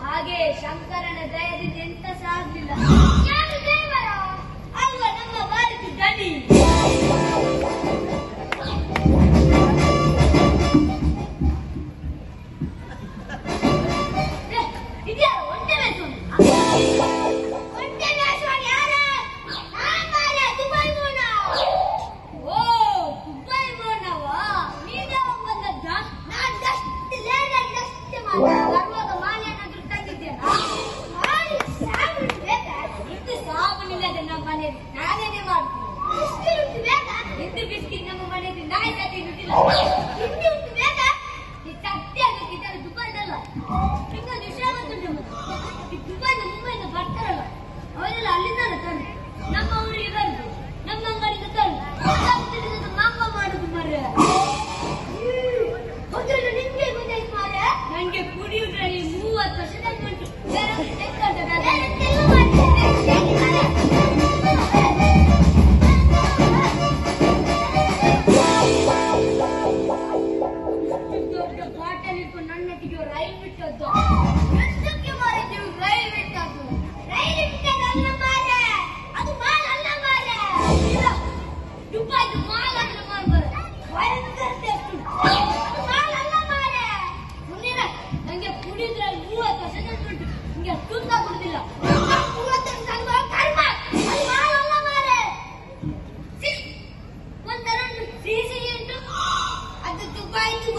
ಹಾಗೆ ಶಂಕರನ ದಯದಿಂದ ಎಂತ ಸಾಗಲಿಲ್ಲ. ಯಾರು ದೇವರ ಅಲ್ವ ನಮ್ಮ ಭಾರತ ಗಣಿ. ಇದ್ಯಾರು ಒಂಟೆ ಮೇಸು? ಒಂಟೆ ಮೇಸು ಯಾರ? ದುಬೈ ಮೋನ. ಓ ದುಬೈ ಮೋನವಾ? ನೀನು ಬಂದದ್ದ? ನಾನು ಜಸ್ಟ್ ಲೇಡರ್ ಜಸ್ಟ್ ಬರುವಾಗ ಮಾಲೆ ಏನಾದ್ರು ತಂದಿದ್ದೇನಾ? ಇದು ಸಾಬನಿಲ್ಲದೆ ನಮ್ಮ ಮನೆಯಲ್ಲಿ ನಾನೇನೇ ಮಾಡ್ತೀನಿ. ಇದು ಬಿಸ್ಕಿಟ್ ನಮ್ಮ ಮನೆಯಲ್ಲಿ ನಾಯಿ ಸತಿ ಇರುತ್ತಿಲ್ಲ. ಇದು ಉಂಟು ಬೇಕಾ? ಈ ಸತ್ಯ ಬೇಕಿದ್ದಾರೆ ದುಬೈದಲ್ಲ. ಇನ್ನೊಂದು ವಿಷಯ ಗೊತ್ತುಂಟು ಮತ್ತೆ. ಈ ದುಬೈನ ಮುಂಬೈನ ಬರ್ತಾರಲ್ಲ ಅವರೆಲ್ಲ ಅಲ್ಲಿಂದಲ್ಲ ತಂದು ನಮ್ಮ ಊರಿಗೆ ಬಂದು ನಮ್ಮ ಅಂಗಡಿಗೆ ತಂದು ಮಾಂಬ ಮಾಡುದು ಮರ್ರೆ. ನಿಮ್ಗೆ ಗೊತ್ತಾಯ್ತು ಮಾರ್ರೆ. ನಂಗೆ ಕುಡಿಯುವುದ್ರಲ್ಲಿ 30 ವರ್ಷದಲ್ಲಿ ಉಂಟು. ದೊಡ್ಡ ಬಾಟಲ್ ಇಟ್ಕೊಂಡು ನನ್ನೊಟ್ಟಿಗೆ ರೈಲ್ ಬಿಟ್ಟದ್ದು. ಎಷ್ಟಕ್ಕೆ ಮಾರಿದ್ದೀವಿ ರೈಲ್ ಬಿಟ್ಟದ್ದು? ರೈಲ್ ಬಿಟ್ಟದಲ್ಲ ಮಾರ್ರೆ, ಅದು ಮಾಲ್ ಅಲ್ಲ ಮಾರ್ರೆ. ದುಬೈದು ಮಾಲ್ ಅಲ್ಲ ಮಾರ್ರೆ. ಅದು ಮಾಲ್ ಅಲ್ಲ ಮಾರ್ರೆ. ಸುಮ್ಮನಿರ, ನಂಗೆ ಕುಡಿದ್ರಲ್ಲಿ 30 ವರ್ಷದಲ್ಲಿ ಉಂಟು. ನಿಂಗೆ ತೂಕ ಕೊಡುದಿಲ್ಲ. ಒಂದರ ಸಿಹಿ ಉಂಟು, ಅದು ದುಬೈದು